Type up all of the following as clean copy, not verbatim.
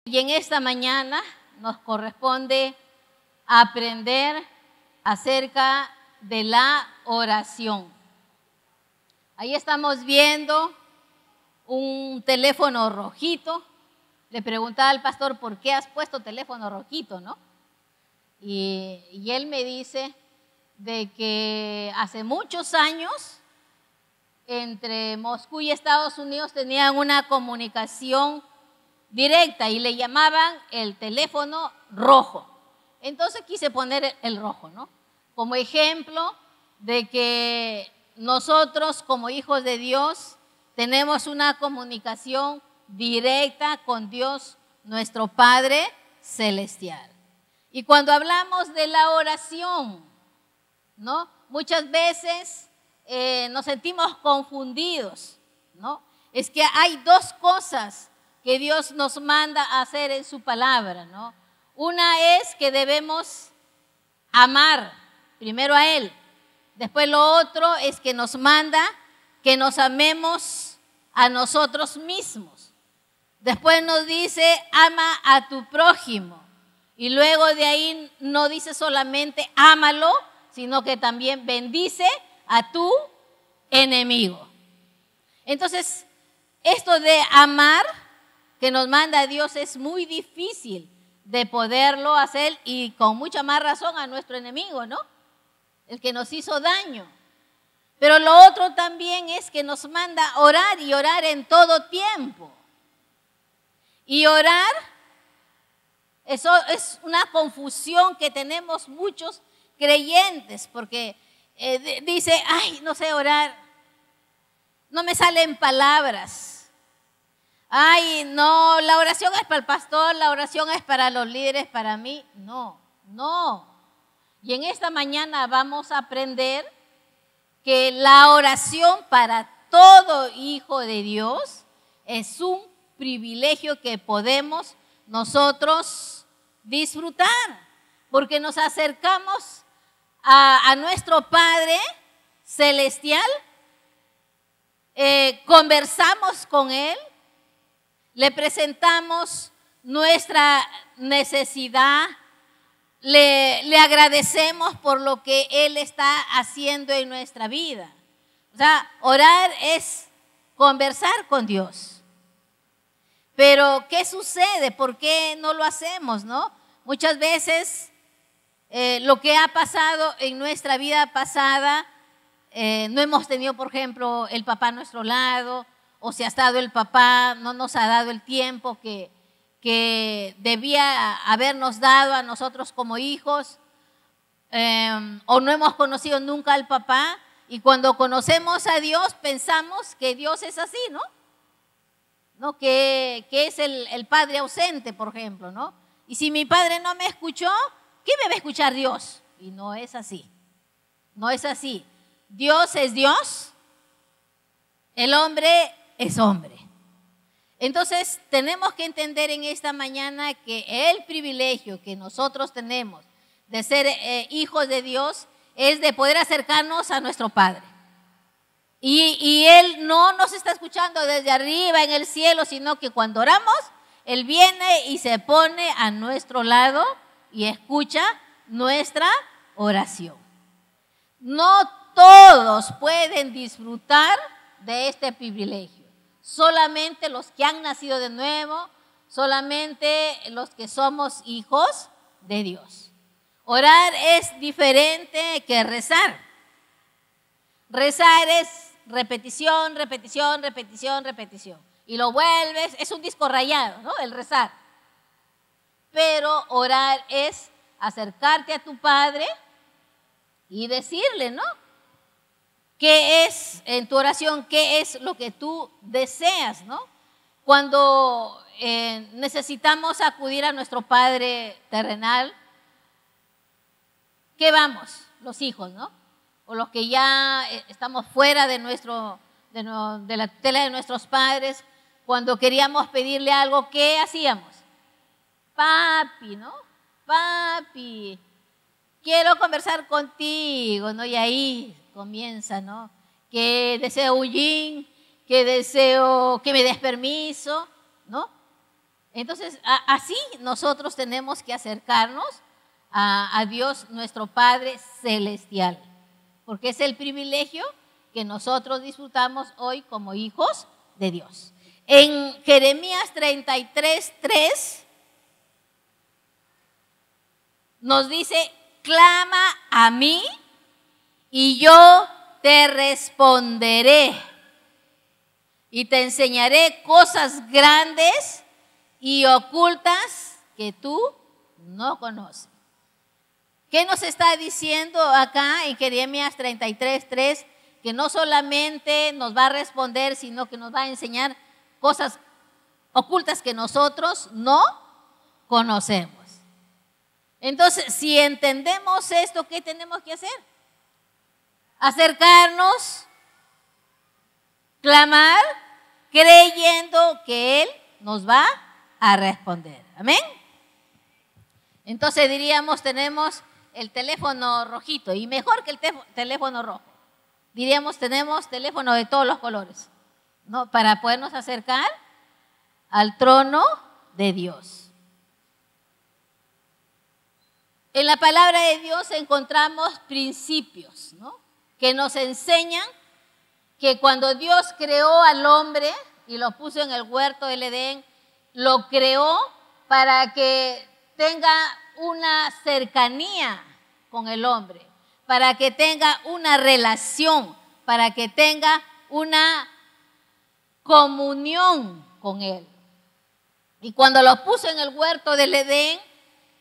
Y en esta mañana nos corresponde aprender acerca de la oración. Ahí estamos viendo un teléfono rojito. Le preguntaba al pastor, ¿por qué has puesto teléfono rojito, no? Y él me dice de que hace muchos años entre Moscú y Estados Unidos tenían una comunicación directa y le llamaban el teléfono rojo. Entonces quise poner el rojo, ¿no? Como ejemplo de que nosotros como hijos de Dios tenemos una comunicación directa con Dios, nuestro Padre Celestial. Y cuando hablamos de la oración, ¿no? Muchas veces nos sentimos confundidos, ¿no? Es que hay dos cosas que Dios nos manda a hacer en su palabra, ¿no? Una es que debemos amar primero a Él. Después lo otro es que nos manda que nos amemos a nosotros mismos. Después nos dice, ama a tu prójimo. Y luego de ahí no dice solamente ámalo, sino que también bendice a tu enemigo. Entonces, esto de amar que nos manda Dios es muy difícil de poderlo hacer y con mucha más razón a nuestro enemigo, ¿no? El que nos hizo daño. Pero lo otro también es que nos manda orar y orar en todo tiempo. Y orar, eso es una confusión que tenemos muchos creyentes, porque dice, ay, no sé orar, no me salen palabras. Ay, no, la oración es para el pastor, la oración es para los líderes, para mí. No. Y en esta mañana vamos a aprender que la oración para todo hijo de Dios es un privilegio que podemos nosotros disfrutar, porque nos acercamos a nuestro Padre Celestial, conversamos con Él, le presentamos nuestra necesidad, le agradecemos por lo que Él está haciendo en nuestra vida. O sea, orar es conversar con Dios. Pero, ¿qué sucede? ¿Por qué no lo hacemos, no? Muchas veces lo que ha pasado en nuestra vida pasada, no hemos tenido, por ejemplo, el papá a nuestro lado, o si ha estado el papá, no nos ha dado el tiempo que debía habernos dado a nosotros como hijos, o no hemos conocido nunca al papá, y cuando conocemos a Dios pensamos que Dios es así, ¿no? ¿No? Que es el padre ausente, por ejemplo, ¿no? Y si mi padre no me escuchó, ¿qué me va a escuchar Dios? Y no es así, no es así. Dios es Dios, el hombre es hombre. Entonces tenemos que entender en esta mañana que el privilegio que nosotros tenemos de ser hijos de Dios es de poder acercarnos a nuestro Padre. Y Él no nos está escuchando desde arriba en el cielo, sino que cuando oramos, Él viene y se pone a nuestro lado y escucha nuestra oración. No todos pueden disfrutar de este privilegio. Solamente los que han nacido de nuevo, solamente los que somos hijos de Dios. Orar es diferente que rezar. Rezar es repetición, repetición, repetición, repetición. Y lo vuelves, es un disco rayado, ¿no? El rezar. Pero orar es acercarte a tu Padre y decirle, ¿no? ¿Qué es en tu oración? ¿Qué es lo que tú deseas, no? Cuando necesitamos acudir a nuestro Padre terrenal, ¿qué vamos? Los hijos, ¿no? O los que ya estamos fuera de la tutela de nuestros padres, cuando queríamos pedirle algo, ¿qué hacíamos? Papi, ¿no? Papi, quiero conversar contigo, ¿no? Y ahí comienza, ¿no? Que deseo un yin, que deseo que me des permiso, ¿no? Entonces, así nosotros tenemos que acercarnos a Dios, nuestro Padre Celestial, porque es el privilegio que nosotros disfrutamos hoy como hijos de Dios. En Jeremías 33:3 nos dice: clama a mí y yo te responderé y te enseñaré cosas grandes y ocultas que tú no conoces. ¿Qué nos está diciendo acá en Jeremías 33:3? Que no solamente nos va a responder, sino que nos va a enseñar cosas ocultas que nosotros no conocemos. Entonces, si entendemos esto, ¿qué tenemos que hacer? Acercarnos, clamar, creyendo que Él nos va a responder. ¿Amén? Entonces diríamos, tenemos el teléfono rojito, y mejor que el teléfono rojo. Diríamos, tenemos teléfono de todos los colores, ¿no? Para podernos acercar al trono de Dios. En la palabra de Dios encontramos principios, ¿no? Que nos enseñan que cuando Dios creó al hombre y lo puso en el huerto del Edén, lo creó para que tenga una cercanía con el hombre, para que tenga una relación, para que tenga una comunión con Él. Y cuando lo puso en el huerto del Edén,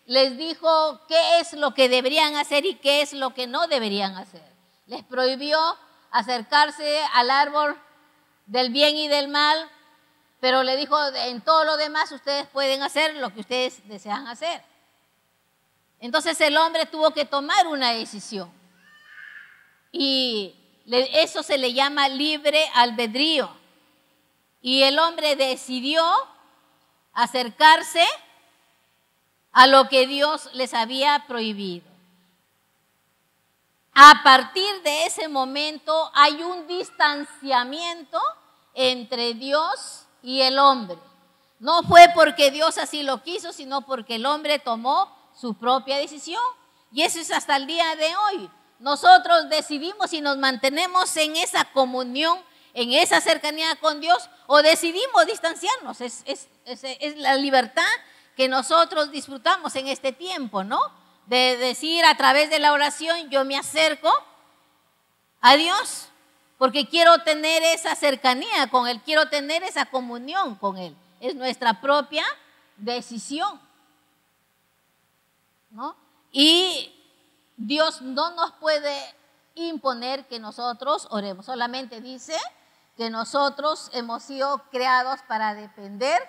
les dijo qué es lo que deberían hacer y qué es lo que no deberían hacer. Les prohibió acercarse al árbol del bien y del mal, pero le dijo, en todo lo demás ustedes pueden hacer lo que ustedes desean hacer. Entonces el hombre tuvo que tomar una decisión. Y eso se le llama libre albedrío. Y el hombre decidió acercarse a lo que Dios les había prohibido. A partir de ese momento hay un distanciamiento entre Dios y el hombre. No fue porque Dios así lo quiso, sino porque el hombre tomó su propia decisión. Y eso es hasta el día de hoy. Nosotros decidimos si nos mantenemos en esa comunión, en esa cercanía con Dios, o decidimos distanciarnos. Es la libertad que nosotros disfrutamos en este tiempo, ¿no? De decir a través de la oración, yo me acerco a Dios porque quiero tener esa cercanía con Él, quiero tener esa comunión con Él. Es nuestra propia decisión, ¿no? Y Dios no nos puede imponer que nosotros oremos, solamente dice que nosotros hemos sido creados para depender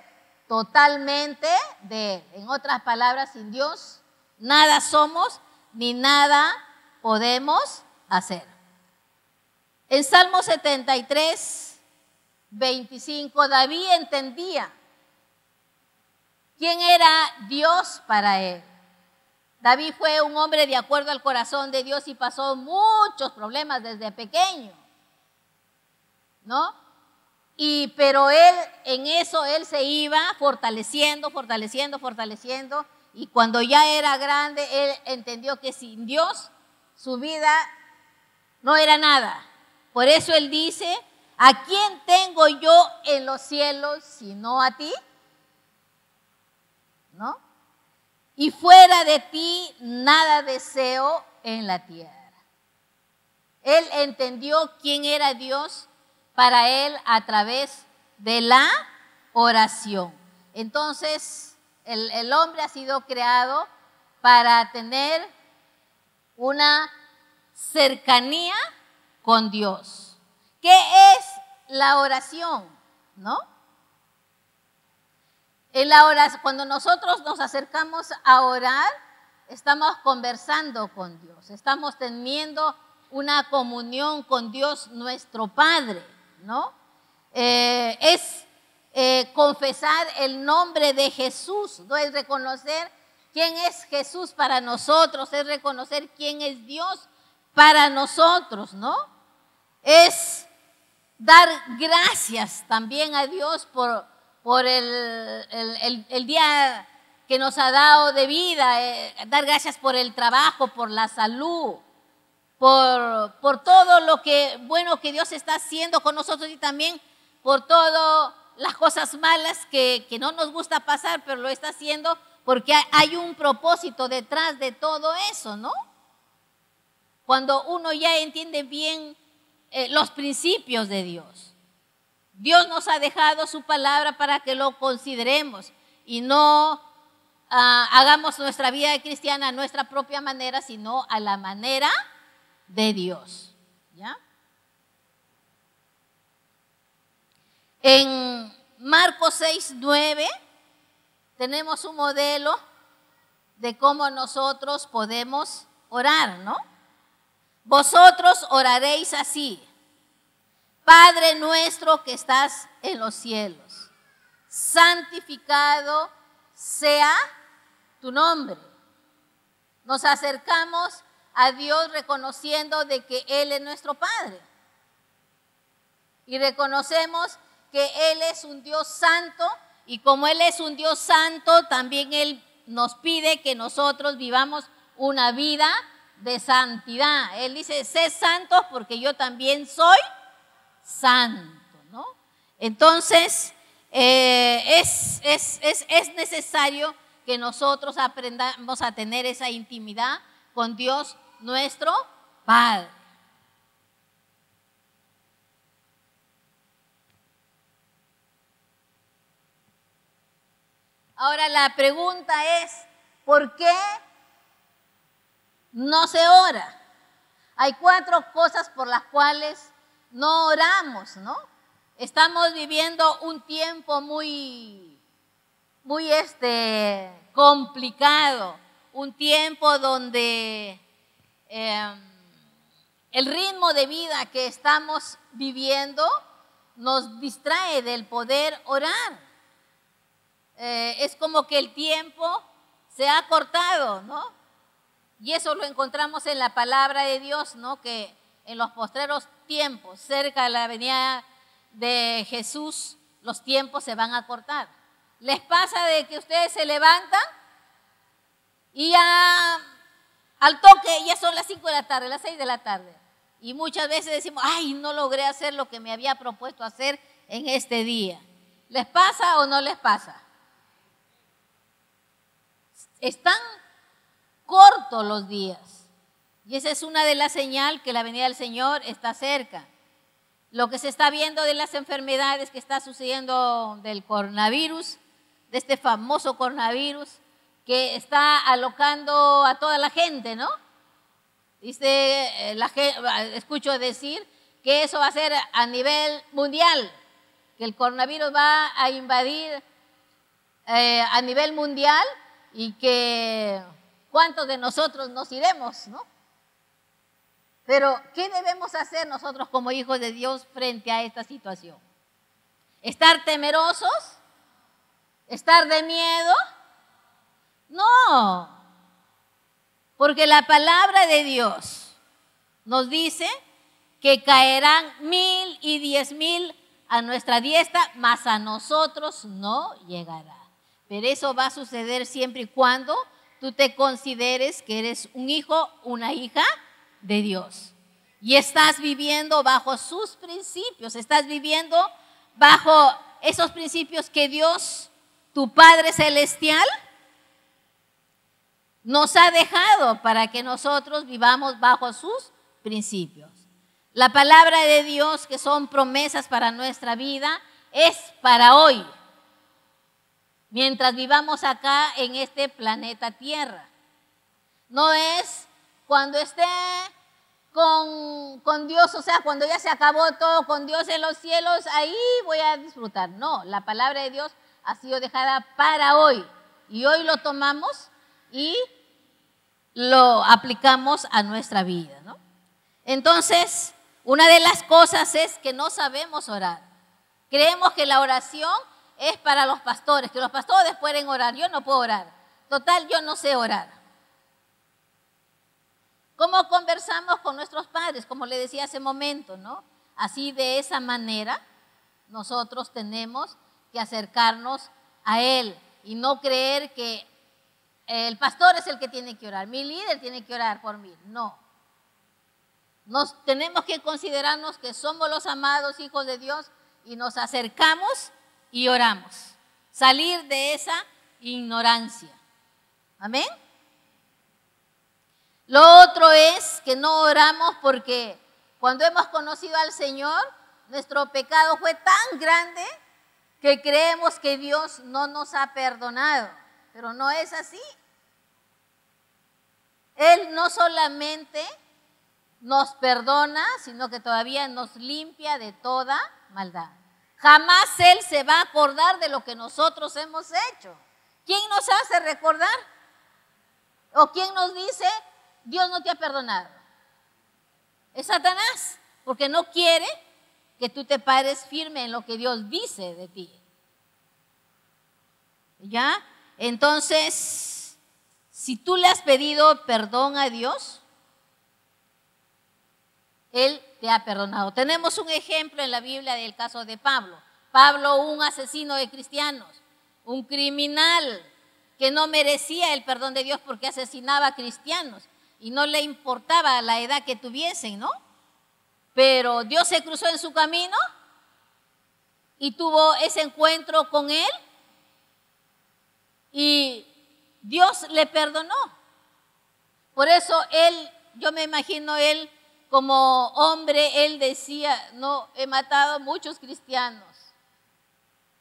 totalmente de Él. En otras palabras, sin Dios nada somos ni nada podemos hacer. En Salmo 73, 25, David entendía quién era Dios para él. David fue un hombre de acuerdo al corazón de Dios y pasó muchos problemas desde pequeño, ¿no? Pero él, en eso, él se iba fortaleciendo, y cuando ya era grande, él entendió que sin Dios su vida no era nada. Por eso él dice, ¿a quién tengo yo en los cielos sino a ti? ¿No? Y fuera de ti nada deseo en la tierra. Él entendió quién era Dios para él a través de la oración. Entonces, el hombre ha sido creado para tener una cercanía con Dios. ¿Qué es la oración? ¿No? En la oración, cuando nosotros nos acercamos a orar, estamos conversando con Dios, estamos teniendo una comunión con Dios nuestro Padre, ¿no? Confesar el nombre de Jesús, ¿no? Es reconocer quién es Jesús para nosotros, es reconocer quién es Dios para nosotros, ¿no? Es dar gracias también a Dios por por el día que nos ha dado de vida, dar gracias por el trabajo, por la salud, por todo lo que bueno que Dios está haciendo con nosotros y también por todas las cosas malas que no nos gusta pasar, pero lo está haciendo porque hay un propósito detrás de todo eso, ¿no? Cuando uno ya entiende bien los principios de Dios. Dios nos ha dejado su palabra para que lo consideremos y no hagamos nuestra vida cristiana a nuestra propia manera, sino a la manera de Dios. ¿Ya? En Marcos 6:9 tenemos un modelo de cómo nosotros podemos orar, ¿no? Vosotros oraréis así: Padre nuestro que estás en los cielos, santificado sea tu nombre. Nos acercamos a Dios reconociendo de que Él es nuestro Padre. Y reconocemos que Él es un Dios santo, y como Él es un Dios santo, también Él nos pide que nosotros vivamos una vida de santidad. Él dice: sé santos porque yo también soy santo, ¿no? Entonces, es necesario que nosotros aprendamos a tener esa intimidad con Dios nuestro Padre. Ahora la pregunta es: ¿por qué no se ora? Hay 4 cosas por las cuales no oramos, ¿no? Estamos viviendo un tiempo muy complicado, un tiempo donde el ritmo de vida que estamos viviendo nos distrae del poder orar. Es como que el tiempo se ha cortado, ¿no? Y eso lo encontramos en la palabra de Dios, ¿no? Que en los postreros tiempos, cerca de la venida de Jesús, los tiempos se van a cortar. ¿Les pasa de que ustedes se levantan y ya al toque ya son las 5 de la tarde, las 6 de la tarde? Y muchas veces decimos: ay, no logré hacer lo que me había propuesto hacer en este día. ¿Les pasa o no les pasa? Están cortos los días. Y esa es una de las señales que la venida del Señor está cerca. Lo que se está viendo de las enfermedades que está sucediendo del coronavirus, de este famoso coronavirus que está alocando a toda la gente, ¿no? Dice, escucho decir que eso va a ser a nivel mundial, que el coronavirus va a invadir a nivel mundial y que cuántos de nosotros nos iremos, ¿no? Pero, ¿qué debemos hacer nosotros como hijos de Dios frente a esta situación? ¿Estar temerosos? ¿Estar de miedo? No, porque la palabra de Dios nos dice que caerán 1,000 y 10,000 a nuestra diestra, mas a nosotros no llegará. Pero eso va a suceder siempre y cuando tú te consideres que eres un hijo, una hija de Dios. Y estás viviendo bajo sus principios, estás viviendo bajo esos principios que Dios, tu Padre Celestial, nos ha dejado para que nosotros vivamos bajo sus principios. La palabra de Dios, que son promesas para nuestra vida, es para hoy, mientras vivamos acá en este planeta Tierra. No es cuando esté con Dios, o sea, cuando ya se acabó todo con Dios en los cielos, ahí voy a disfrutar. No, la palabra de Dios ha sido dejada para hoy. Y hoy lo tomamos y lo aplicamos a nuestra vida, ¿no? Entonces, una de las cosas es que no sabemos orar. Creemos que la oración es para los pastores, que los pastores pueden orar. Yo no puedo orar. Total, yo no sé orar. ¿Cómo conversamos con nuestros padres? Como le decía hace momento, ¿no? Así, de esa manera, nosotros tenemos que acercarnos a Él y no creer que el pastor es el que tiene que orar, mi líder tiene que orar por mí. No. Nos tenemos que considerarnos que somos los amados hijos de Dios y nos acercamos y oramos. Salir de esa ignorancia. Amén. Lo otro es que no oramos porque cuando hemos conocido al Señor, nuestro pecado fue tan grande que creemos que Dios no nos ha perdonado. Pero no es así. Él no solamente nos perdona, sino que todavía nos limpia de toda maldad. Jamás Él se va a acordar de lo que nosotros hemos hecho. ¿Quién nos hace recordar? ¿O quién nos dice, Dios no te ha perdonado? Es Satanás, porque no quiere que tú te pares firme en lo que Dios dice de ti. ¿Ya? Entonces, si tú le has pedido perdón a Dios, Él te ha perdonado. Tenemos un ejemplo en la Biblia del caso de Pablo. Pablo, un asesino de cristianos, un criminal que no merecía el perdón de Dios porque asesinaba a cristianos y no le importaba la edad que tuviesen, ¿no? Pero Dios se cruzó en su camino y tuvo ese encuentro con él y Dios le perdonó. Por eso él, yo me imagino él como hombre, él decía, no, he matado a muchos cristianos,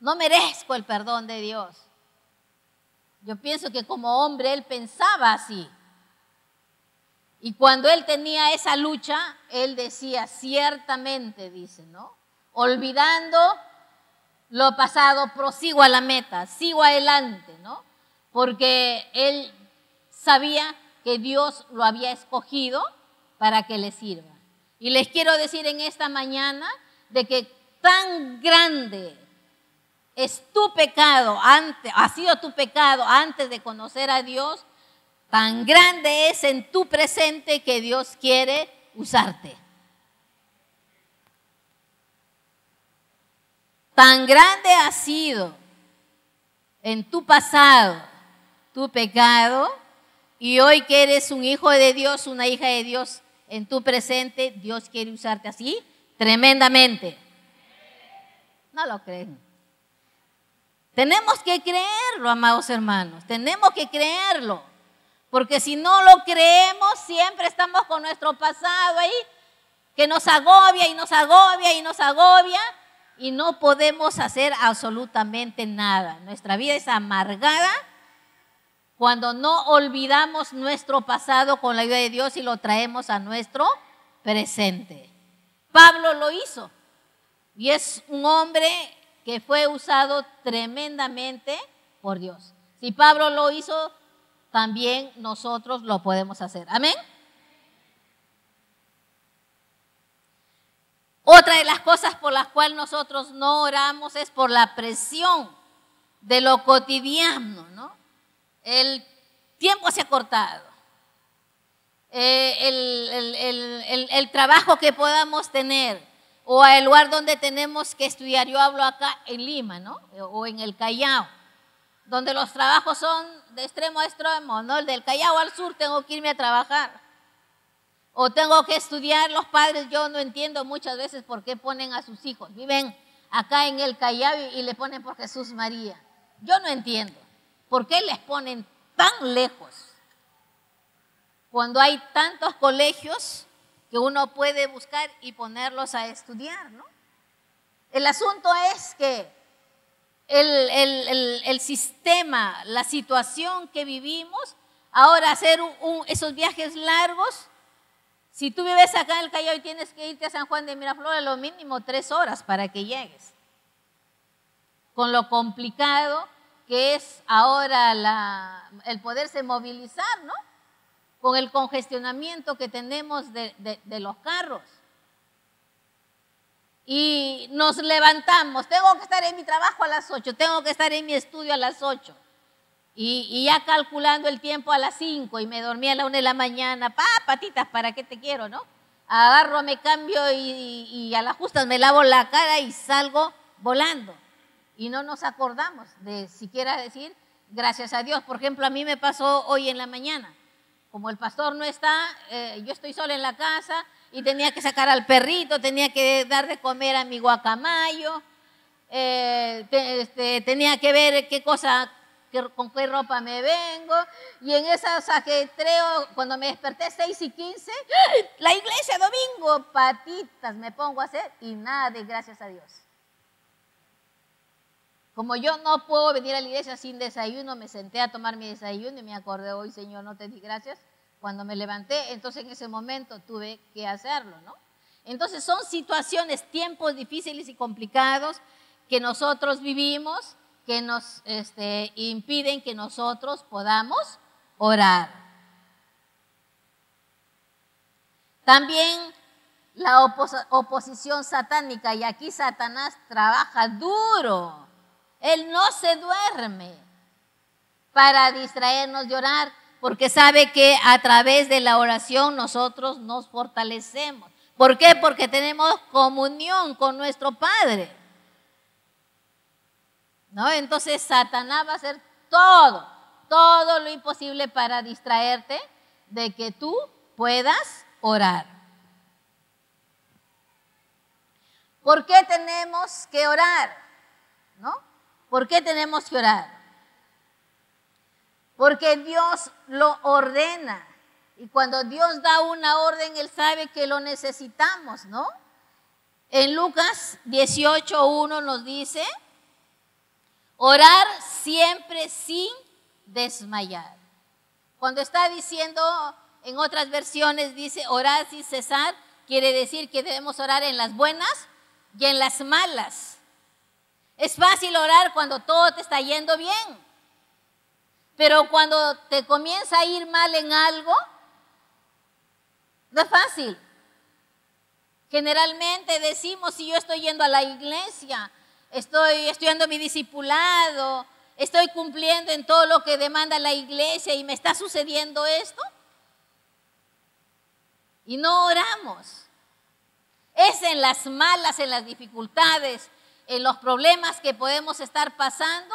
no merezco el perdón de Dios. Yo pienso que como hombre él pensaba así. Y cuando él tenía esa lucha, él decía, ciertamente, dice, ¿no? Olvidando lo pasado, prosigo a la meta, sigo adelante, ¿no? Porque él sabía que Dios lo había escogido para que le sirva. Y les quiero decir en esta mañana de que tan grande es tu pecado, ha sido tu pecado antes de conocer a Dios, tan grande es en tu presente que Dios quiere usarte. Tan grande ha sido en tu pasado tu pecado y hoy que eres un hijo de Dios, una hija de Dios, en tu presente Dios quiere usarte así tremendamente. ¿No lo creen? Tenemos que creerlo, amados hermanos, tenemos que creerlo. Porque si no lo creemos, siempre estamos con nuestro pasado ahí, que nos agobia y nos agobia y nos agobia y no podemos hacer absolutamente nada. Nuestra vida es amargada cuando no olvidamos nuestro pasado con la ayuda de Dios y lo traemos a nuestro presente. Pablo lo hizo y es un hombre que fue usado tremendamente por Dios. Si Pablo lo hizo, también nosotros lo podemos hacer. Amén. Otra de las cosas por las cuales nosotros no oramos es por la presión de lo cotidiano, ¿no? El tiempo se ha cortado. El trabajo que podamos tener o el lugar donde tenemos que estudiar. Yo hablo acá en Lima, ¿no? O en el Callao, donde los trabajos son de extremo a extremo, ¿no? Del Callao al sur tengo que irme a trabajar. O tengo que estudiar, los padres, yo no entiendo muchas veces por qué ponen a sus hijos. Viven acá en el Callao y le ponen por Jesús María. Yo no entiendo. ¿Por qué les ponen tan lejos? Cuando hay tantos colegios que uno puede buscar y ponerlos a estudiar, ¿no? El asunto es que el sistema, la situación que vivimos, ahora hacer esos viajes largos, si tú vives acá en el Callao y tienes que irte a San Juan de Miraflores, lo mínimo 3 horas para que llegues. Con lo complicado que es ahora el poderse movilizar, ¿no? Con el congestionamiento que tenemos de los carros. Y nos levantamos, tengo que estar en mi trabajo a las 8, tengo que estar en mi estudio a las 8. Y ya calculando el tiempo a las 5 y me dormí a la 1 de la mañana, patitas, ¿para qué te quiero, no? Agarro, me cambio y a las justas me lavo la cara y salgo volando. y no nos acordamos de siquiera decir gracias a Dios. Por ejemplo, a mí me pasó hoy en la mañana, como el pastor no está, yo estoy sola en la casa y tenía que sacar al perrito, tenía que dar de comer a mi guacamayo, tenía que ver qué cosa, con qué ropa me vengo, y en esos ajetreos, cuando me desperté 6:15, la iglesia domingo, patitas me pongo a hacer y nada de gracias a Dios. Como yo no puedo venir a la iglesia sin desayuno, me senté a tomar mi desayuno y me acordé, hoy Señor, no te di gracias. Cuando me levanté, entonces en ese momento tuve que hacerlo, ¿no? Entonces son situaciones, tiempos difíciles y complicados que nosotros vivimos, que nos impiden que nosotros podamos orar. También la oposición satánica, y aquí Satanás trabaja duro. Él no se duerme para distraernos de orar, porque sabe que a través de la oración nosotros nos fortalecemos. ¿Por qué? Porque tenemos comunión con nuestro Padre, ¿no? Entonces Satanás va a hacer todo lo imposible para distraerte de que tú puedas orar. ¿Por qué tenemos que orar? ¿No? ¿Por qué tenemos que orar? Porque Dios lo ordena. Y cuando Dios da una orden, Él sabe que lo necesitamos, ¿no? En Lucas 18:1 nos dice, orar siempre sin desmayar. Cuando está diciendo, en otras versiones dice, orar sin cesar, quiere decir que debemos orar en las buenas y en las malas. Es fácil orar cuando todo te está yendo bien, pero cuando te comienza a ir mal en algo, no es fácil. Generalmente decimos, si yo estoy yendo a la iglesia, estoy estudiando mi discipulado, estoy cumpliendo en todo lo que demanda la iglesia y me está sucediendo esto, y no oramos. Es en las malas, en las dificultades, en los problemas que podemos estar pasando,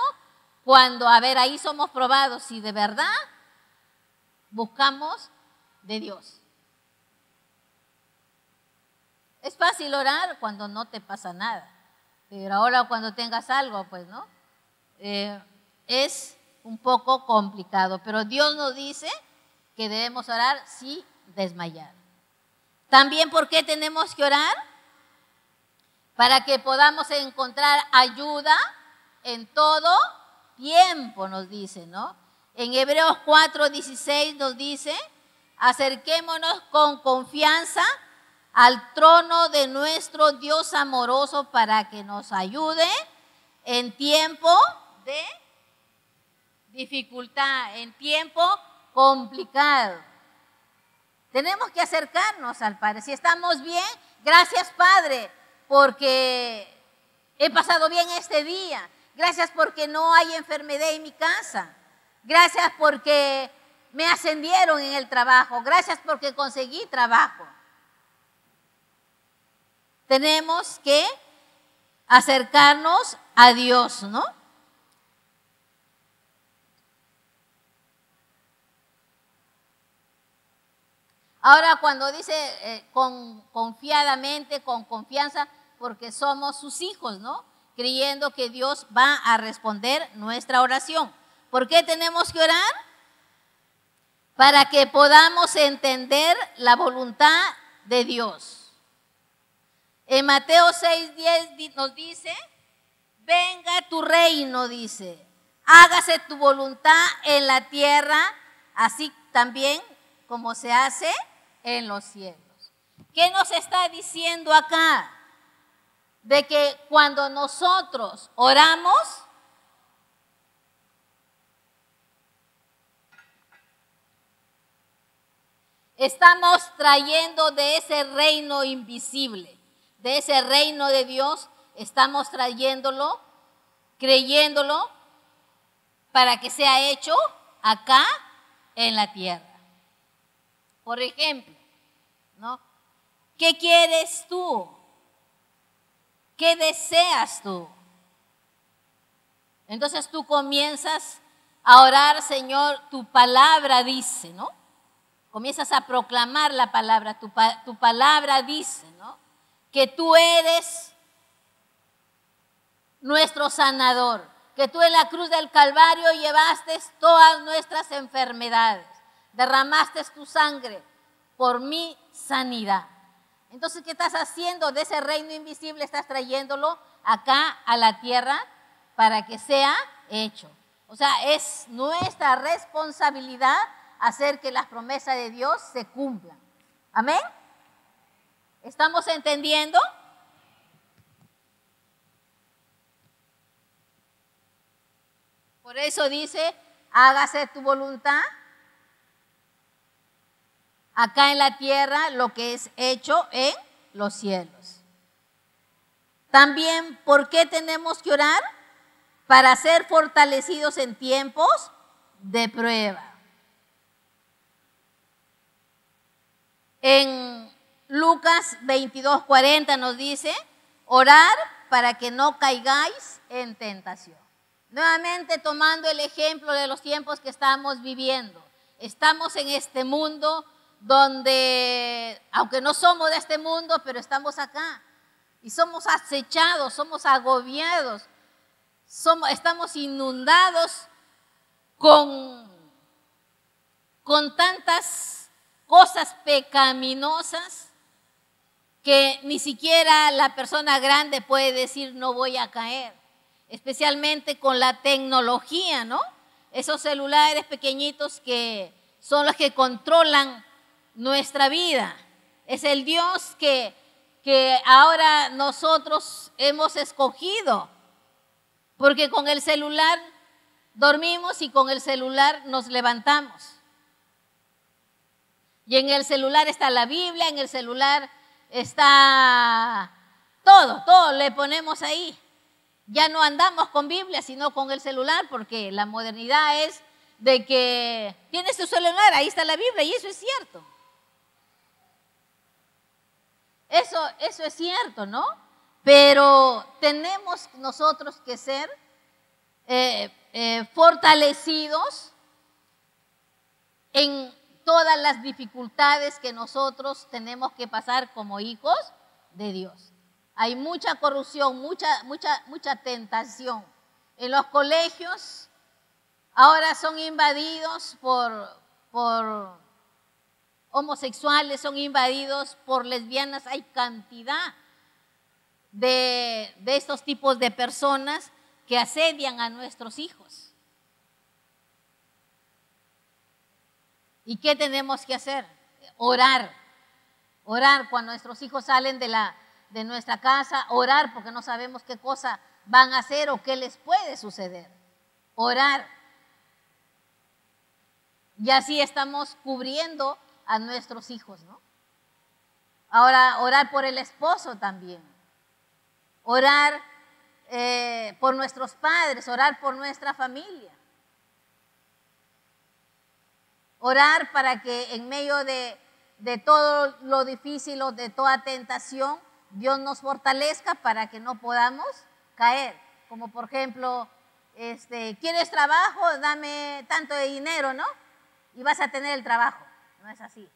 cuando, ahí somos probados si de verdad buscamos de Dios. Es fácil orar cuando no te pasa nada, pero ahora cuando tengas algo, pues, ¿no? Es un poco complicado, pero Dios nos dice que debemos orar sin desmayar. También, ¿por qué tenemos que orar? Para que podamos encontrar ayuda en todo tiempo, nos dice, ¿no? En Hebreos 4:16 nos dice, acerquémonos con confianza al trono de nuestro Dios amoroso para que nos ayude en tiempo de dificultad, en tiempo complicado. Tenemos que acercarnos al Padre. Si estamos bien, gracias Padre, porque he pasado bien este día. Gracias porque no hay enfermedad en mi casa. Gracias porque me ascendieron en el trabajo. Gracias porque conseguí trabajo. Tenemos que acercarnos a Dios, ¿no? Ahora cuando dice confiadamente, con confianza, porque somos sus hijos, ¿no? Creyendo que Dios va a responder nuestra oración. ¿Por qué tenemos que orar? Para que podamos entender la voluntad de Dios. En Mateo 6:10 nos dice, venga tu reino, dice, hágase tu voluntad en la tierra, así también como se hace en los cielos. ¿Qué nos está diciendo acá? De que cuando nosotros oramos, estamos trayendo de ese reino invisible, de ese reino de Dios, estamos trayéndolo, creyéndolo, para que sea hecho acá en la tierra. Por ejemplo, ¿no? ¿Qué quieres tú? ¿Qué deseas tú? Entonces tú comienzas a orar, Señor, tu palabra dice, ¿no? Comienzas a proclamar la palabra, tu palabra dice, ¿no? Que tú eres nuestro sanador, que tú en la cruz del Calvario llevaste todas nuestras enfermedades, derramaste tu sangre por mi sanidad. Entonces, ¿qué estás haciendo? De ese reino invisible estás trayéndolo acá a la tierra para que sea hecho. O sea, es nuestra responsabilidad hacer que las promesas de Dios se cumplan. ¿Amén? ¿Estamos entendiendo? Por eso dice, hágase tu voluntad acá en la tierra, lo que es hecho en los cielos. También, ¿por qué tenemos que orar? Para ser fortalecidos en tiempos de prueba. En Lucas 22:40 nos dice, orar para que no caigáis en tentación. Nuevamente tomando el ejemplo de los tiempos que estamos viviendo. Estamos en este mundo donde, aunque no somos de este mundo, pero estamos acá. Y somos acechados, somos agobiados, estamos inundados con tantas cosas pecaminosas que ni siquiera la persona grande puede decir no voy a caer. Especialmente con la tecnología, ¿no? Esos celulares pequeñitos que son los que controlan nuestra vida. Es el Dios que ahora nosotros hemos escogido. Porque con el celular dormimos y con el celular nos levantamos. Y en el celular está la Biblia, en el celular está todo le ponemos ahí. Ya no andamos con Biblia, sino con el celular, porque la modernidad es de que tienes tu celular, ahí está la Biblia, y eso es cierto. Eso es cierto, ¿no? Pero tenemos nosotros que ser fortalecidos en todas las dificultades que nosotros tenemos que pasar como hijos de Dios. Hay mucha corrupción, mucha tentación. En los colegios ahora son invadidos por homosexuales, son invadidos por lesbianas. Hay cantidad de estos tipos de personas que asedian a nuestros hijos. ¿Y qué tenemos que hacer? Orar cuando nuestros hijos salen de nuestra casa, orar porque no sabemos qué cosa van a hacer o qué les puede suceder. Orar. Y así estamos cubriendo a nuestros hijos, ¿no? Ahora, orar por el esposo también. Orar por nuestros padres, orar por nuestra familia. Orar para que en medio de todo lo difícil o de toda tentación, Dios nos fortalezca para que no podamos caer. Como por ejemplo, ¿quieres trabajo? Dame tanto de dinero, ¿no? Y vas a tener el trabajo. No es así.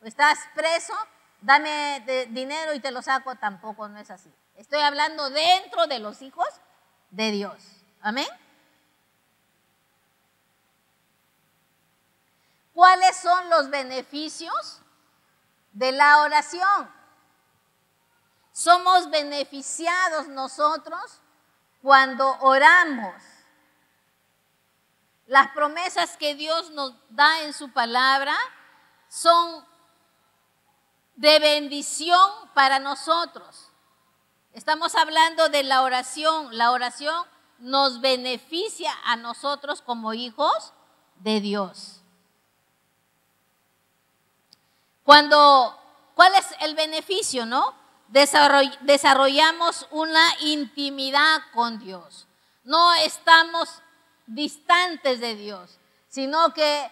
¿Estás preso? Dame dinero y te lo saco. Tampoco no es así. Estoy hablando dentro de los hijos de Dios. Amén. ¿Cuáles son los beneficios de la oración? Somos beneficiados nosotros cuando oramos. Las promesas que Dios nos da en su palabra son de bendición para nosotros. Estamos hablando de la oración. La oración nos beneficia a nosotros como hijos de Dios. ¿Cuál es el beneficio, no? Desarrollamos una intimidad con Dios. No estamos distantes de Dios, sino que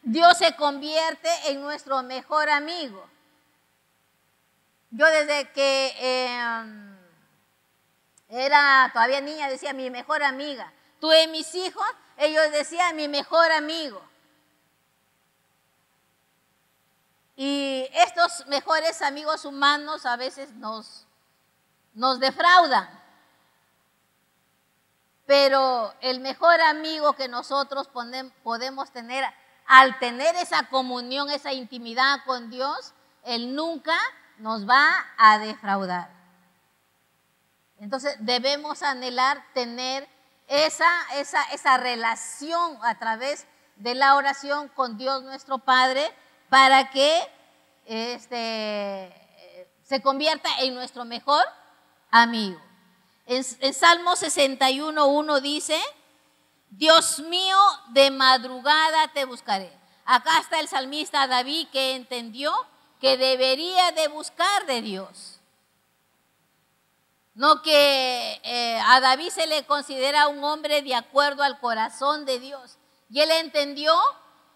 Dios se convierte en nuestro mejor amigo. Yo desde que era todavía niña, decía mi mejor amiga. Tuve mis hijos, ellos decían mi mejor amigo. Y estos mejores amigos humanos a veces nos defraudan. Pero el mejor amigo que nosotros podemos tener, al tener esa comunión, esa intimidad con Dios, Él nunca nos va a defraudar. Entonces debemos anhelar tener esa relación a través de la oración con Dios nuestro Padre, para que se convierta en nuestro mejor amigo. En Salmo 61:1 dice, Dios mío, de madrugada te buscaré. Acá está el salmista David, que entendió que debería de buscar de Dios. No que a David se le considera un hombre de acuerdo al corazón de Dios. Y él entendió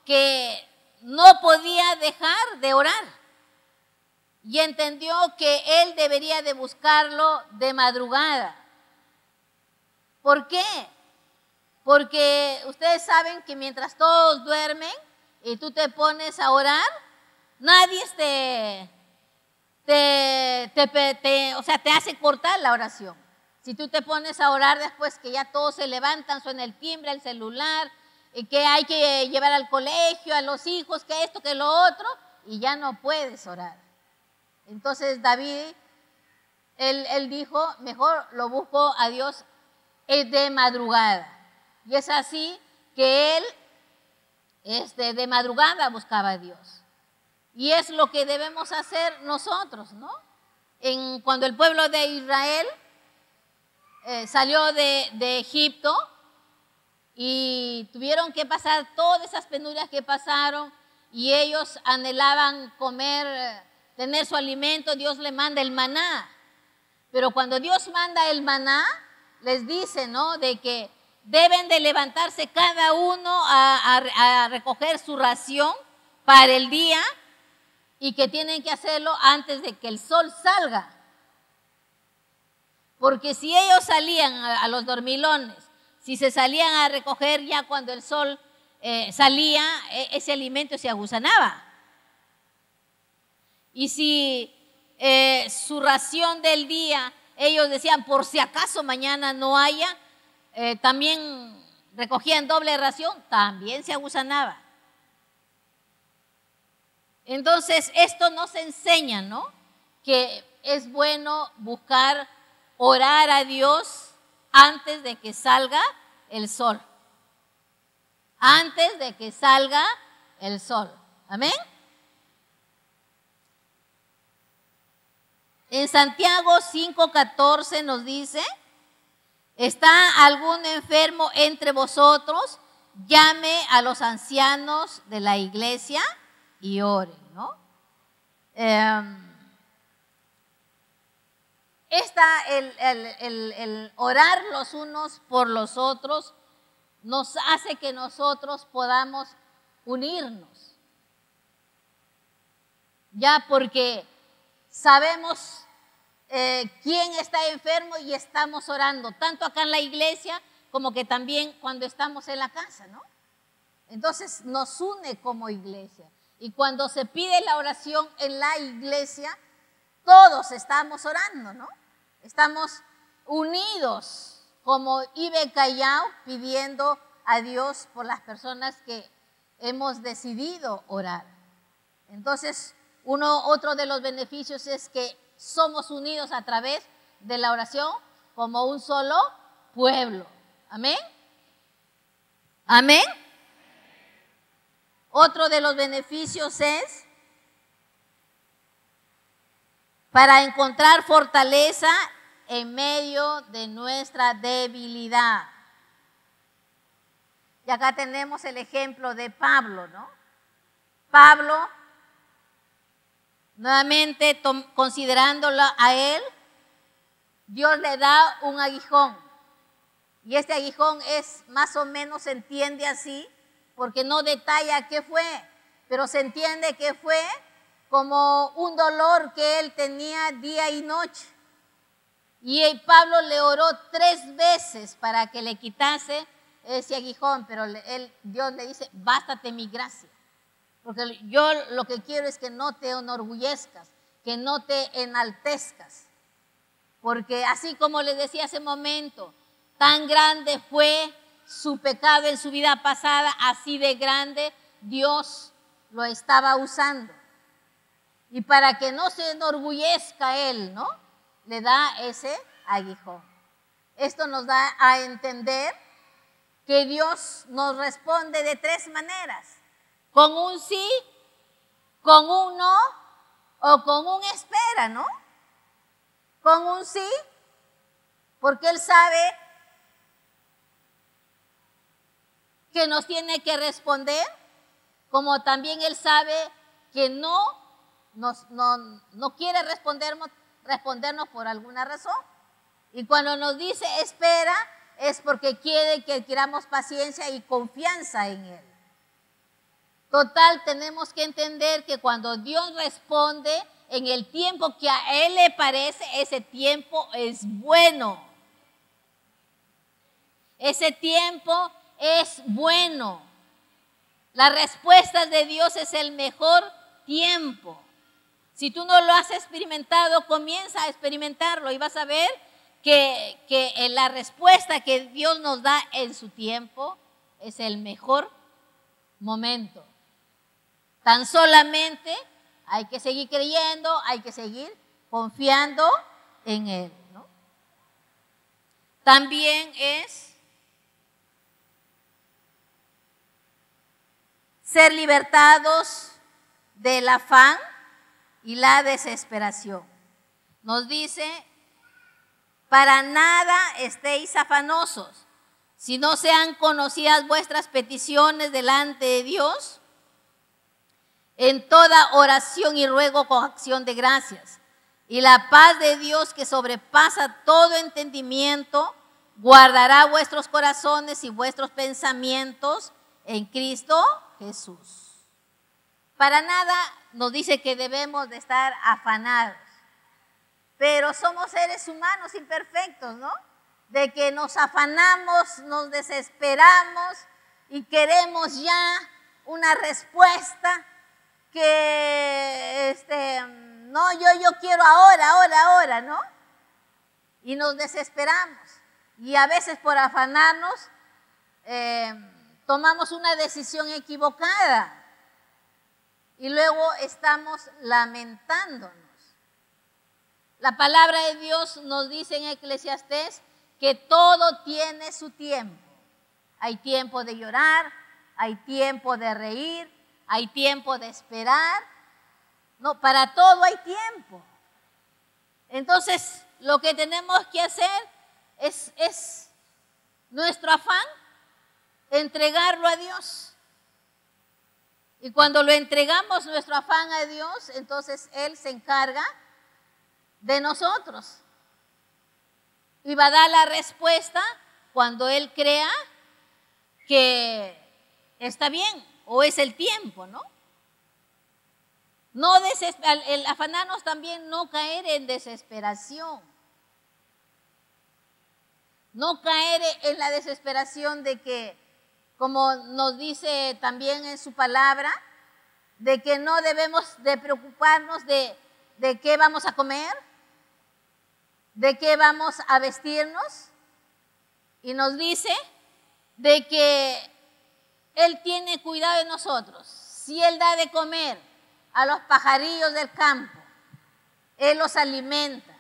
que no podía dejar de orar. Y entendió que él debería de buscarlo de madrugada. ¿Por qué? Porque ustedes saben que mientras todos duermen y tú te pones a orar, nadie te hace cortar la oración. Si tú te pones a orar después que ya todos se levantan, suena el timbre, el celular, que hay que llevar al colegio, a los hijos, que esto, que lo otro, y ya no puedes orar. Entonces David, él dijo, mejor lo busco a Dios de madrugada. Y es así que él de madrugada buscaba a Dios. Y es lo que debemos hacer nosotros, ¿no? Cuando el pueblo de Israel salió de Egipto y tuvieron que pasar todas esas penurias que pasaron, y ellos anhelaban comer, tener su alimento, Dios le manda el maná. Pero cuando Dios manda el maná, les dice, ¿no?, de que deben de levantarse cada uno a recoger su ración para el día, y que tienen que hacerlo antes de que el sol salga. Porque si ellos salían a los dormilones, si se salían a recoger ya cuando el sol salía, ese alimento se agusanaba. Y si su ración del día, ellos decían, por si acaso mañana no haya, también recogían doble ración, también se agusanaba. Entonces, esto nos enseña, ¿no?, que es bueno buscar orar a Dios antes de que salga el sol. Antes de que salga el sol. Amén. En Santiago 5:14 nos dice, ¿está algún enfermo entre vosotros? Llame a los ancianos de la iglesia y ore, ¿no? El orar los unos por los otros nos hace que nosotros podamos unirnos. Ya, porque sabemos quién está enfermo y estamos orando, tanto acá en la iglesia como que también cuando estamos en la casa, ¿no? Entonces nos une como iglesia. Y cuando se pide la oración en la iglesia, todos estamos orando, ¿no? Estamos unidos como Ibe Callao, pidiendo a Dios por las personas que hemos decidido orar. Entonces, otro de los beneficios es que somos unidos a través de la oración como un solo pueblo. Amén. Amén. Otro de los beneficios es para encontrar fortaleza en medio de nuestra debilidad. Y acá tenemos el ejemplo de Pablo, ¿no? Pablo, nuevamente considerándolo a él, Dios le da un aguijón. Y este aguijón es más o menos, se entiende así, porque no detalla qué fue, pero se entiende que fue como un dolor que él tenía día y noche. Y Pablo le oró 3 veces para que le quitase ese aguijón, pero Dios le dice, bástate mi gracia. Porque yo lo que quiero es que no te enorgullezcas, que no te enaltezcas. Porque así como les decía hace momento, tan grande fue su pecado en su vida pasada, así de grande Dios lo estaba usando. Y para que no se enorgullezca él, ¿no? Le da ese aguijón. Esto nos da a entender que Dios nos responde de 3 maneras. Con un sí, con un no o con un espera, ¿no? Con un sí, porque Él sabe que nos tiene que responder, como también Él sabe que no quiere respondernos por alguna razón. Y cuando nos dice espera, es porque quiere que adquiramos paciencia y confianza en Él. Total, tenemos que entender que cuando Dios responde en el tiempo que a Él le parece, ese tiempo es bueno. Ese tiempo es bueno. La respuesta de Dios es el mejor tiempo. Si tú no lo has experimentado, comienza a experimentarlo y vas a ver que la respuesta que Dios nos da en su tiempo es el mejor momento. Tan solamente hay que seguir creyendo, hay que seguir confiando en Él, ¿no? También es ser libertados del afán y la desesperación. Nos dice, para nada estéis afanosos, si no sean conocidas vuestras peticiones delante de Dios, en toda oración y ruego con acción de gracias. Y la paz de Dios que sobrepasa todo entendimiento, guardará vuestros corazones y vuestros pensamientos en Cristo Jesús. Para nada nos dice que debemos de estar afanados, pero somos seres humanos imperfectos, ¿no? De que nos afanamos, nos desesperamos y queremos ya una respuesta que, no, yo quiero ahora, ¿no? Y nos desesperamos. Y a veces por afanarnos, tomamos una decisión equivocada. Y luego estamos lamentándonos. La palabra de Dios nos dice en Eclesiastés que todo tiene su tiempo. Hay tiempo de llorar, hay tiempo de reír, hay tiempo de esperar. No, para todo hay tiempo. Entonces, lo que tenemos que hacer es nuestro afán, entregarlo a Dios. Y cuando lo entregamos nuestro afán a Dios, entonces Él se encarga de nosotros. Y va a dar la respuesta cuando Él crea que está bien o es el tiempo, ¿no? El afanarnos también no caer en desesperación. No caer en la desesperación de que, como nos dice también en su palabra, de que no debemos de preocuparnos de qué vamos a comer, de qué vamos a vestirnos. Y nos dice de que Él tiene cuidado de nosotros. Si Él da de comer a los pajarillos del campo, Él los alimenta.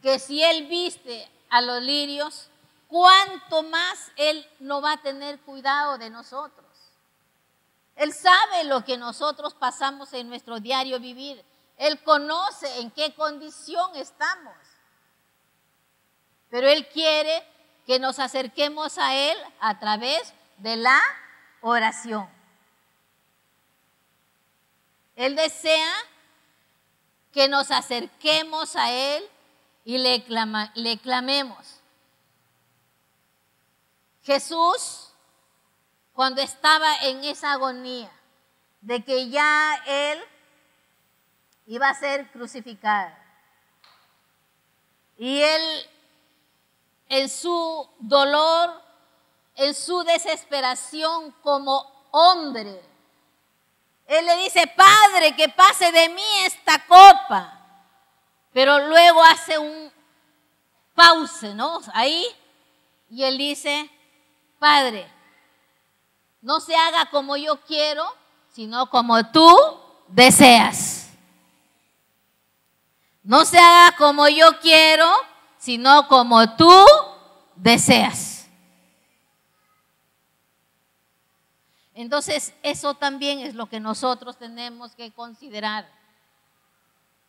Que si Él viste a los lirios, ¿cuánto más Él no va a tener cuidado de nosotros? Él sabe lo que nosotros pasamos en nuestro diario vivir. Él conoce en qué condición estamos. Pero Él quiere que nos acerquemos a Él a través de la oración. Él desea que nos acerquemos a Él y le clamemos. Jesús, cuando estaba en esa agonía de que ya Él iba a ser crucificado, Y él, en su dolor, en su desesperación como hombre, él le dice: Padre, que pase de mí esta copa. Pero luego hace un pause, ¿no? Ahí, y él dice: Padre, no se haga como yo quiero, sino como tú deseas. No se haga como yo quiero, sino como tú deseas. Entonces, eso también es lo que nosotros tenemos que considerar,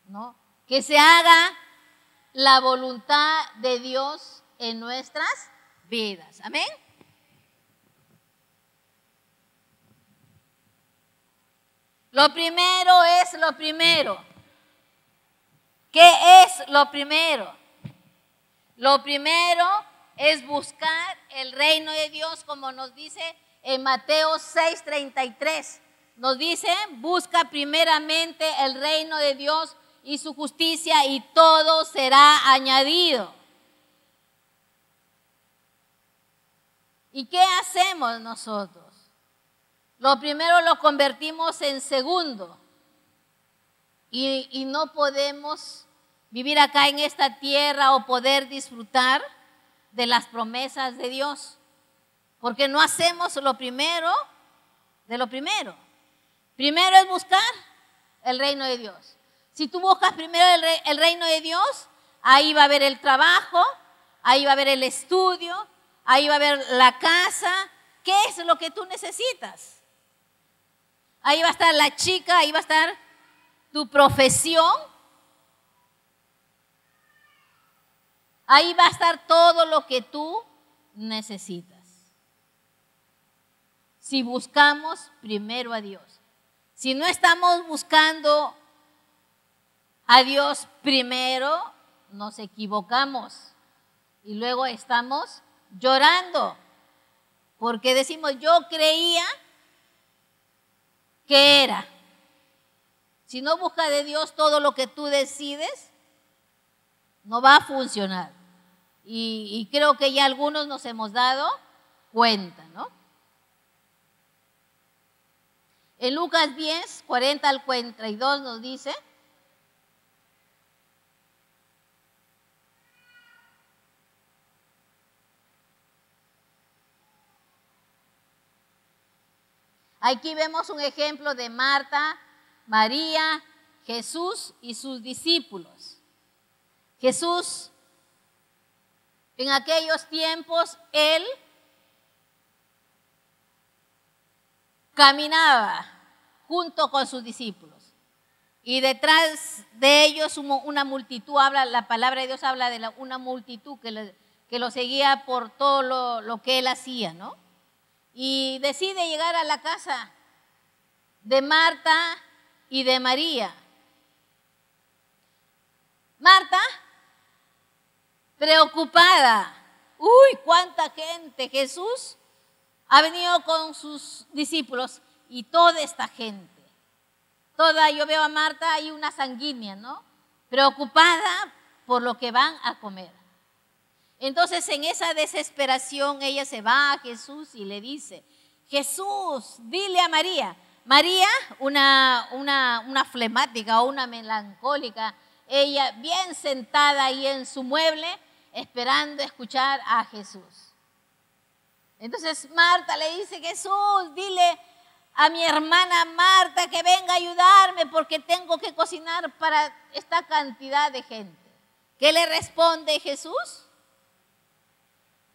¿no? Que se haga la voluntad de Dios en nuestras vidas. Amén. Lo primero es lo primero. ¿Qué es lo primero? Lo primero es buscar el reino de Dios, como nos dice en Mateo 6:33. Nos dice: busca primeramente el reino de Dios y su justicia, y todo será añadido. ¿Y qué hacemos nosotros? Lo primero lo convertimos en segundo. Y no podemos vivir acá en esta tierra o poder disfrutar de las promesas de Dios, porque no hacemos lo primero de lo primero. Primero es buscar el reino de Dios. Si tú buscas primero el reino de Dios, ahí va a haber el trabajo, ahí va a haber el estudio, ahí va a haber la casa. ¿Qué es lo que tú necesitas? Ahí va a estar la chica, ahí va a estar tu profesión, ahí va a estar todo lo que tú necesitas. Si buscamos primero a Dios. Si no estamos buscando a Dios primero, nos equivocamos y luego estamos llorando porque decimos: yo creía que era. Si no buscas de Dios, todo lo que tú decides no va a funcionar. Y creo que ya algunos nos hemos dado cuenta, ¿no? En Lucas 10, 40 al 42 nos dice: aquí vemos un ejemplo de Marta, María, Jesús y sus discípulos. Jesús, en aquellos tiempos, él caminaba junto con sus discípulos y detrás de ellos una multitud. La palabra de Dios habla de una multitud que lo seguía por todo lo que él hacía, ¿no? Y decide llegar a la casa de Marta y de María. Marta, preocupada: uy, cuánta gente. Jesús ha venido con sus discípulos y toda esta gente. Yo veo a Marta ahí, una sanguínea, ¿no? Preocupada por lo que van a comer. Entonces, en esa desesperación, ella se va a Jesús y le dice: Jesús, dile a María. María, una flemática o una melancólica, ella bien sentada ahí en su mueble, esperando escuchar a Jesús. Entonces Marta le dice: Jesús, dile a mi hermana Marta que venga a ayudarme porque tengo que cocinar para esta cantidad de gente. ¿Qué le responde Jesús?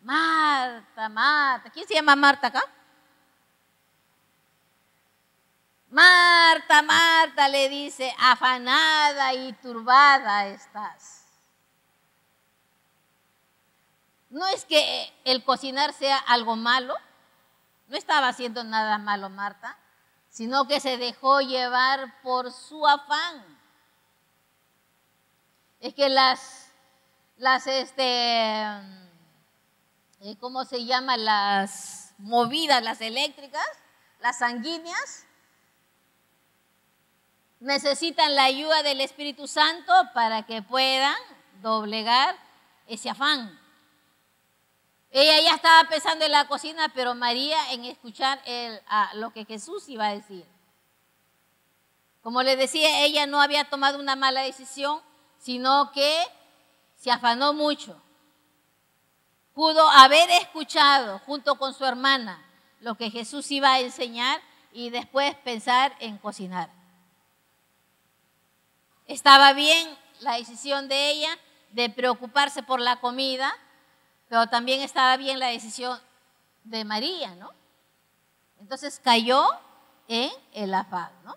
Marta, Marta. ¿Quién se llama Marta acá? Marta, Marta, le dice: afanada y turbada estás. No es que el cocinar sea algo malo, no estaba haciendo nada malo Marta, sino que se dejó llevar por su afán. Es que ¿cómo se llama? Las movidas, las eléctricas, las sanguíneas, necesitan la ayuda del Espíritu Santo para que puedan doblegar ese afán. Ella ya estaba pensando en la cocina, pero María en escuchar lo que Jesús iba a decir. Como le decía, ella no había tomado una mala decisión, sino que se afanó mucho. Pudo haber escuchado junto con su hermana lo que Jesús iba a enseñar y después pensar en cocinar. Estaba bien la decisión de ella de preocuparse por la comida, pero también estaba bien la decisión de María, ¿no? Entonces cayó en el afán, ¿no?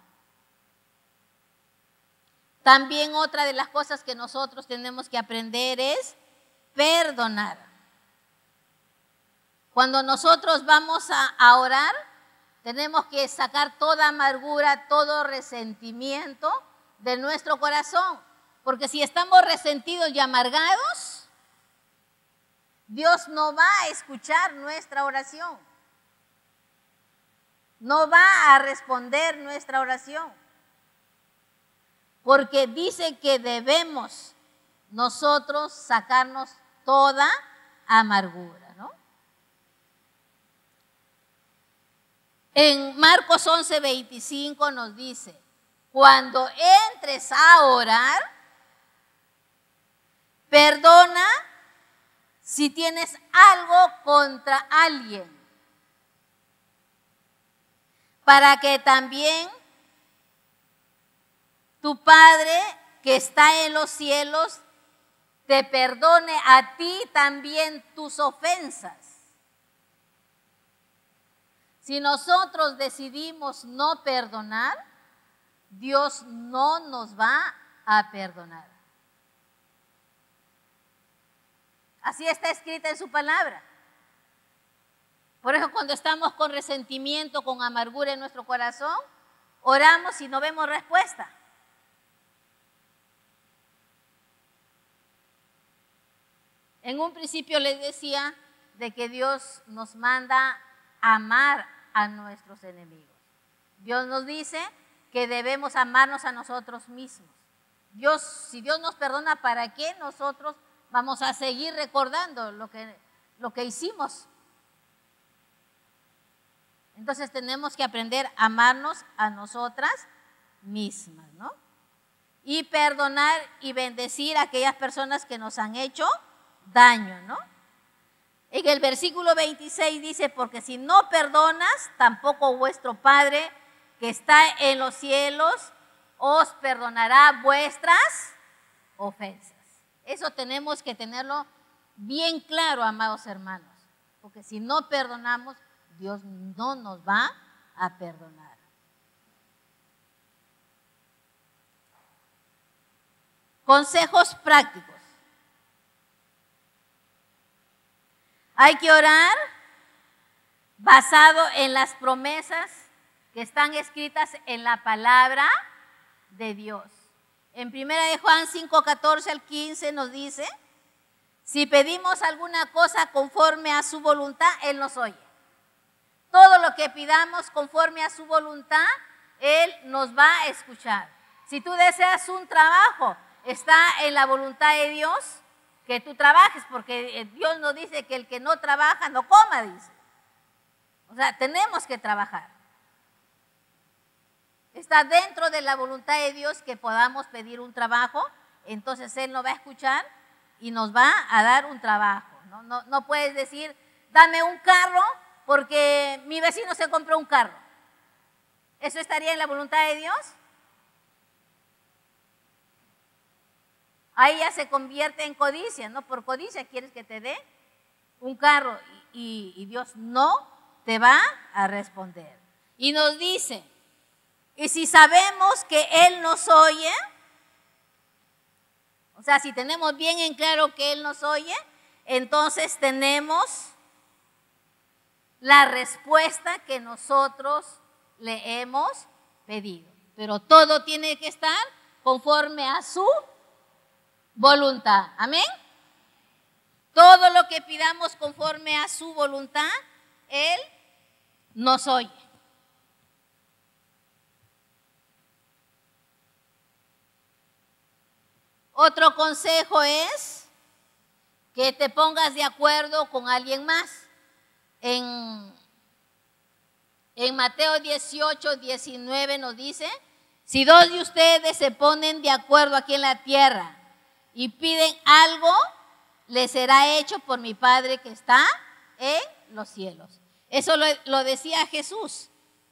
También otra de las cosas que nosotros tenemos que aprender es perdonar. Cuando nosotros vamos a orar, tenemos que sacar toda amargura, todo resentimiento de nuestro corazón. Porque si estamos resentidos y amargados, Dios no va a escuchar nuestra oración. No va a responder nuestra oración. Porque dice que debemos nosotros sacarnos toda amargura, ¿no? En Marcos 11:25 nos dice, cuando entres a orar, perdona si tienes algo contra alguien, para que también tu Padre que está en los cielos te perdone a ti también tus ofensas. Si nosotros decidimos no perdonar, Dios no nos va a perdonar. Así está escrita en su palabra. Por eso cuando estamos con resentimiento, con amargura en nuestro corazón, oramos y no vemos respuesta. En un principio les decía de que Dios nos manda amar a nuestros enemigos. Dios nos dice que debemos amarnos a nosotros mismos. Si Dios nos perdona, ¿para qué nosotros vamos a seguir recordando lo que hicimos? Entonces tenemos que aprender a amarnos a nosotras mismas, ¿no? Y perdonar y bendecir a aquellas personas que nos han hecho daño, ¿no? En el versículo 26 dice, porque si no perdonas, tampoco vuestro Padre que está en los cielos os perdonará vuestras ofensas. Eso tenemos que tenerlo bien claro, amados hermanos, porque si no perdonamos, Dios no nos va a perdonar. Consejos prácticos. Hay que orar basado en las promesas que están escritas en la palabra de Dios. En 1 Juan 5:14 al 15 nos dice, si pedimos alguna cosa conforme a su voluntad, Él nos oye. Todo lo que pidamos conforme a su voluntad, Él nos va a escuchar. Si tú deseas un trabajo, está en la voluntad de Dios que tú trabajes, porque Dios nos dice que el que no trabaja no coma, dice. O sea, tenemos que trabajar. Está dentro de la voluntad de Dios que podamos pedir un trabajo, entonces Él nos va a escuchar y nos va a dar un trabajo. No puedes decir, dame un carro porque mi vecino se compró un carro. ¿Eso estaría en la voluntad de Dios? Ahí ya se convierte en codicia, ¿no? Por codicia quieres que te dé un carro y Dios no te va a responder. Y nos dice, y si sabemos que Él nos oye, o sea, si tenemos bien en claro que Él nos oye, entonces tenemos la respuesta que nosotros le hemos pedido. Pero todo tiene que estar conforme a su voluntad. Amén. Todo lo que pidamos conforme a su voluntad, Él nos oye. Otro consejo es que te pongas de acuerdo con alguien más. En Mateo 18, 19 nos dice, si dos de ustedes se ponen de acuerdo aquí en la tierra y piden algo, les será hecho por mi Padre que está en los cielos. Eso lo decía Jesús.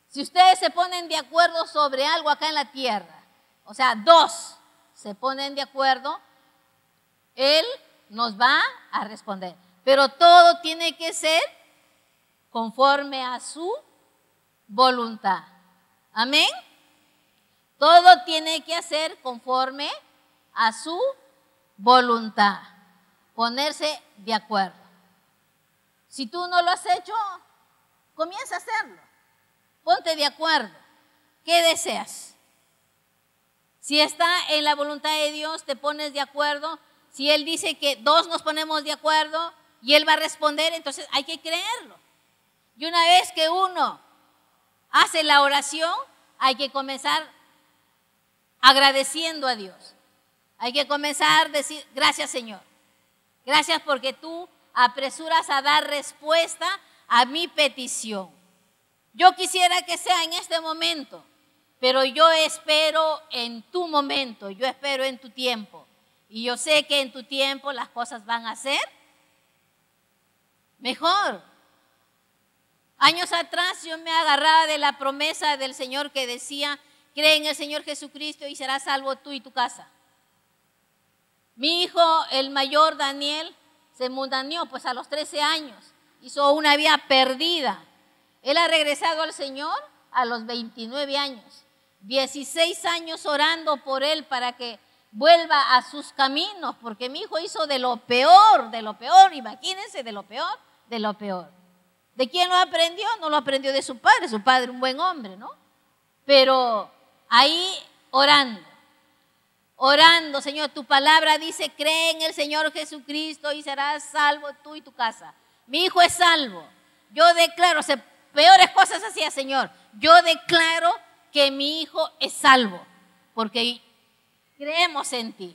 Si ustedes se ponen de acuerdo sobre algo acá en la tierra, o sea, dos se ponen de acuerdo, Él nos va a responder. Pero todo tiene que ser conforme a su voluntad. Amén. Todo tiene que hacer conforme a su voluntad. Ponerse de acuerdo. Si tú no lo has hecho, comienza a hacerlo. Ponte de acuerdo. ¿Qué deseas? Si está en la voluntad de Dios, te pones de acuerdo. Si Él dice que dos nos ponemos de acuerdo y Él va a responder, entonces hay que creerlo. Y una vez que uno hace la oración, hay que comenzar agradeciendo a Dios. Hay que comenzar a decir, gracias Señor. Gracias porque tú apresuras a dar respuesta a mi petición. Yo quisiera que sea en este momento, pero yo espero en tu momento, yo espero en tu tiempo. Y yo sé que en tu tiempo las cosas van a ser mejor. Años atrás yo me agarraba de la promesa del Señor que decía, cree en el Señor Jesucristo y serás salvo tú y tu casa. Mi hijo, el mayor Daniel, se mundaneó pues a los 13 años, hizo una vida perdida. Él ha regresado al Señor a los 29 años, 16 años orando por él para que vuelva a sus caminos, porque mi hijo hizo de lo peor, imagínense, de lo peor, de lo peor. ¿De quién lo aprendió? No lo aprendió de su padre un buen hombre, ¿no? Pero ahí orando, Señor, tu palabra dice, cree en el Señor Jesucristo y serás salvo tú y tu casa. Mi hijo es salvo. Yo declaro, peores cosas hacía, Señor. Yo declaro que mi hijo es salvo, porque creemos en ti.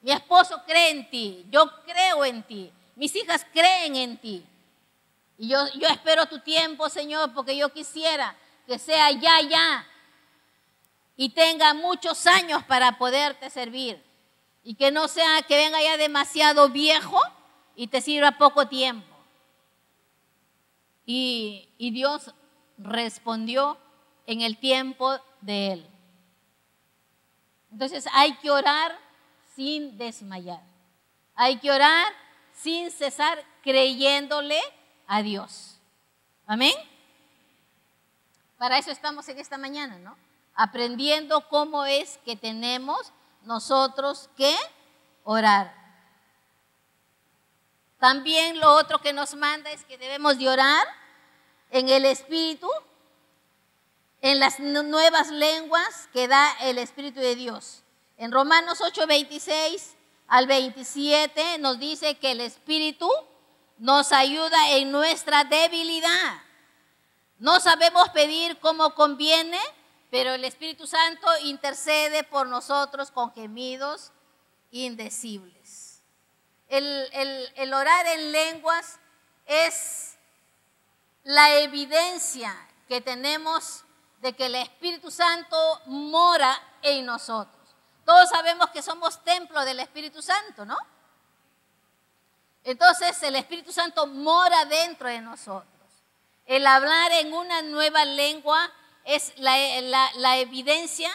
Mi esposo cree en ti, yo creo en ti, mis hijas creen en ti. Y yo espero tu tiempo, Señor, porque yo quisiera que sea ya. Y tenga muchos años para poderte servir. Y que no sea que venga ya demasiado viejo y te sirva poco tiempo. Y Dios respondió en el tiempo de él. Entonces hay que orar sin desmayar. Hay que orar sin cesar creyéndole a Dios. Amén. Para eso estamos en esta mañana, ¿no? Aprendiendo cómo es que tenemos nosotros que orar. También lo otro que nos manda es que debemos de orar en el Espíritu, en las nuevas lenguas que da el Espíritu de Dios. En Romanos 8, 26 al 27 nos dice que el Espíritu nos ayuda en nuestra debilidad. No sabemos pedir como conviene, pero el Espíritu Santo intercede por nosotros con gemidos indecibles. El orar en lenguas es la evidencia que tenemos de que el Espíritu Santo mora en nosotros. Todos sabemos que somos templo del Espíritu Santo, ¿no? Entonces el Espíritu Santo mora dentro de nosotros. El hablar en una nueva lengua es la evidencia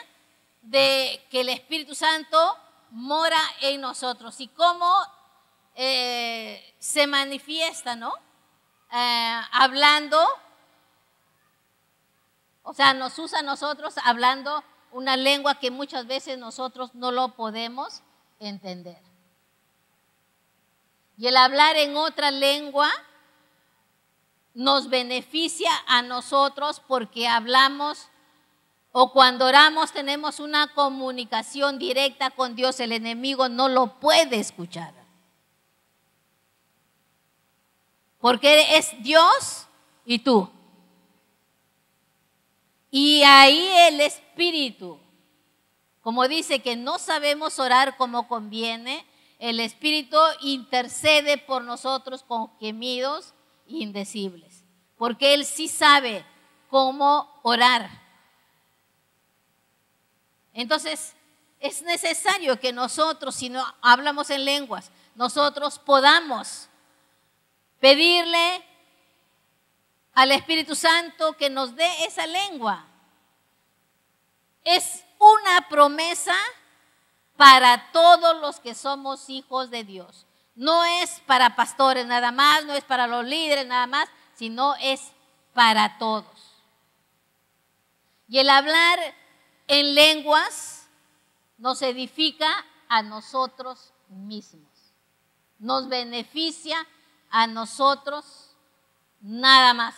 de que el Espíritu Santo mora en nosotros. Y cómo se manifiesta, ¿no? Hablando, o sea, nos usa a nosotros hablando una lengua que muchas veces nosotros no lo podemos entender. Y el hablar en otra lengua nos beneficia a nosotros porque hablamos o cuando oramos tenemos una comunicación directa con Dios. El enemigo no lo puede escuchar. Porque es Dios y tú. Y ahí el Espíritu, como dice que no sabemos orar como conviene, el Espíritu intercede por nosotros con gemidos indecibles, porque Él sí sabe cómo orar. Entonces, es necesario que nosotros, si no hablamos en lenguas, nosotros podamos pedirle al Espíritu Santo que nos dé esa lengua. Es una promesa para todos los que somos hijos de Dios. No es para pastores nada más, no es para los líderes nada más, sino es para todos. Y el hablar en lenguas nos edifica a nosotros mismos, nos beneficia a nosotros nada más.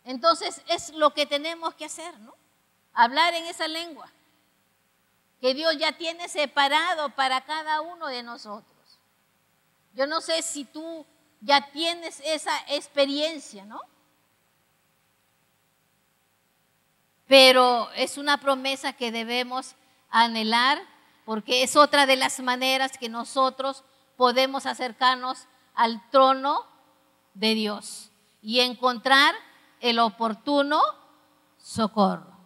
Entonces es lo que tenemos que hacer, ¿no? Hablar en esa lengua que Dios ya tiene separado para cada uno de nosotros. Yo no sé si tú ya tienes esa experiencia, ¿no? Pero es una promesa que debemos anhelar, porque es otra de las maneras que nosotros podemos acercarnos al trono de Dios y encontrar el oportuno socorro.